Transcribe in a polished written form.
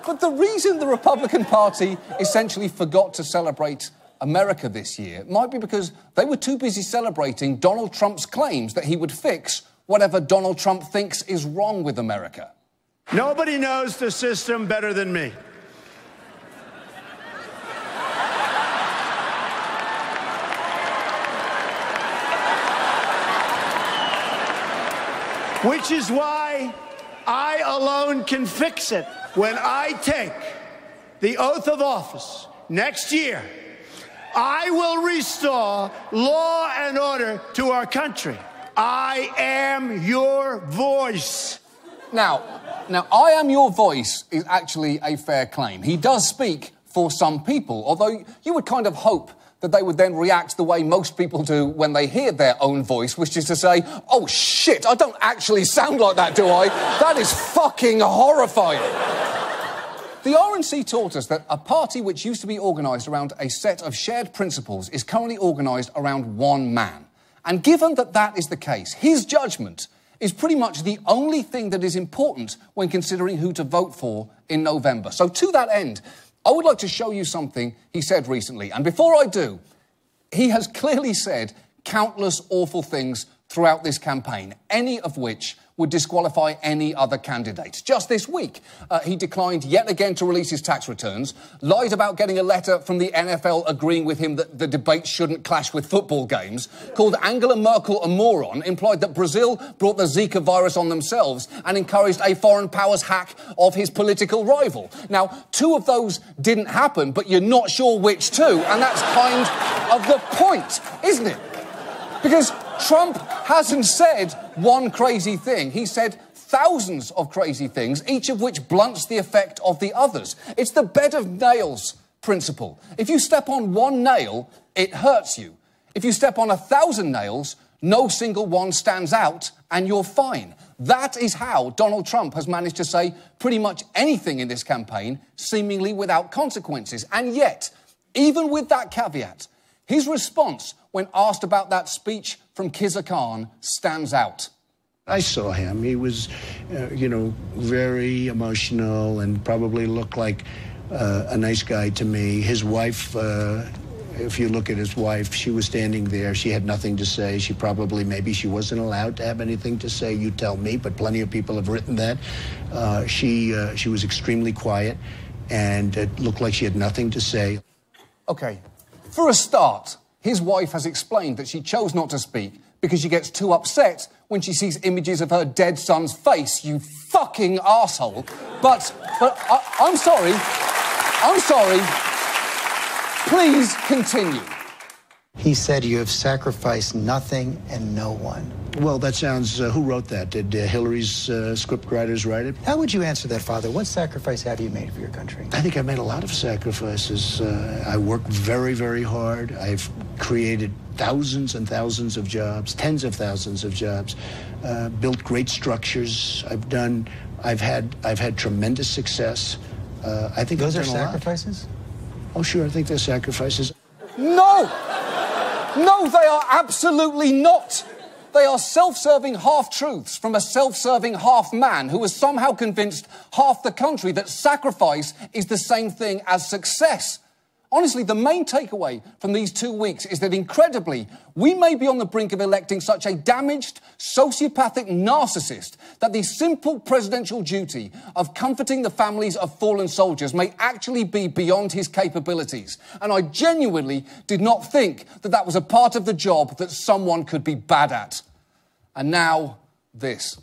But the reason the Republican Party essentially forgot to celebrate America this year might be because they were too busy celebrating Donald Trump's claims that he would fix whatever Donald Trump thinks is wrong with America. Nobody knows the system better than me. Which is why I alone can fix it. When I take the oath of office next year, I will restore law and order to our country. I am your voice. Now, I am your voice is actually a fair claim. He does speak for some people, although you would kind of hope that they would then react the way most people do when they hear their own voice, which is to say, oh shit, I don't actually sound like that, do I? That is fucking horrifying. The RNC taught us that a party which used to be organised around a set of shared principles is currently organised around one man. And given that that is the case, his judgment is pretty much the only thing that is important when considering who to vote for in November. So to that end, I would like to show you something he said recently. And before I do, he has clearly said countless awful things throughout this campaign, any of which would disqualify any other candidate. Just this week, he declined yet again to release his tax returns, lied about getting a letter from the NFL agreeing with him that the debate shouldn't clash with football games, called Angela Merkel a moron, implied that Brazil brought the Zika virus on themselves, and encouraged a foreign powers hack of his political rival. Now, two of those didn't happen, but you're not sure which two, and that's kind of the point, isn't it? Because Trump hasn't said one crazy thing. He said thousands of crazy things, each of which blunts the effect of the others. It's the bed of nails principle. If you step on one nail, it hurts you. If you step on 1,000 nails, no single one stands out and you're fine. That is how Donald Trump has managed to say pretty much anything in this campaign, seemingly without consequences. And yet, even with that caveat, his response when asked about that speech from Kiza Khan stands out. I saw him. He was, very emotional and probably looked like a nice guy to me. His wife, if you look at his wife, she was standing there. She had nothing to say. Maybe she wasn't allowed to have anything to say. You tell me, but plenty of people have written that. She was extremely quiet, and it looked like she had nothing to say. Okay, for a start, his wife has explained that she chose not to speak because she gets too upset when she sees images of her dead son's face, you fucking arsehole. But I'm sorry. Please continue. He said you have sacrificed nothing and no one. Well, that sounds... who wrote that? Did Hillary's scriptwriters write it? How would you answer that, Father? What sacrifice have you made for your country? I think I've made a lot of sacrifices. I work very, very hard. I've created thousands and thousands of jobs, tens of thousands of jobs, built great structures. I've had tremendous success. I think those are sacrifices? Oh, sure, I think they're sacrifices. No! No, they are absolutely not. They are self-serving half-truths from a self-serving half-man who has somehow convinced half the country that sacrifice is the same thing as success. Honestly, the main takeaway from these 2 weeks is that, incredibly, we may be on the brink of electing such a damaged, sociopathic narcissist that the simple presidential duty of comforting the families of fallen soldiers may actually be beyond his capabilities. And I genuinely did not think that that was a part of the job that someone could be bad at. And now, this.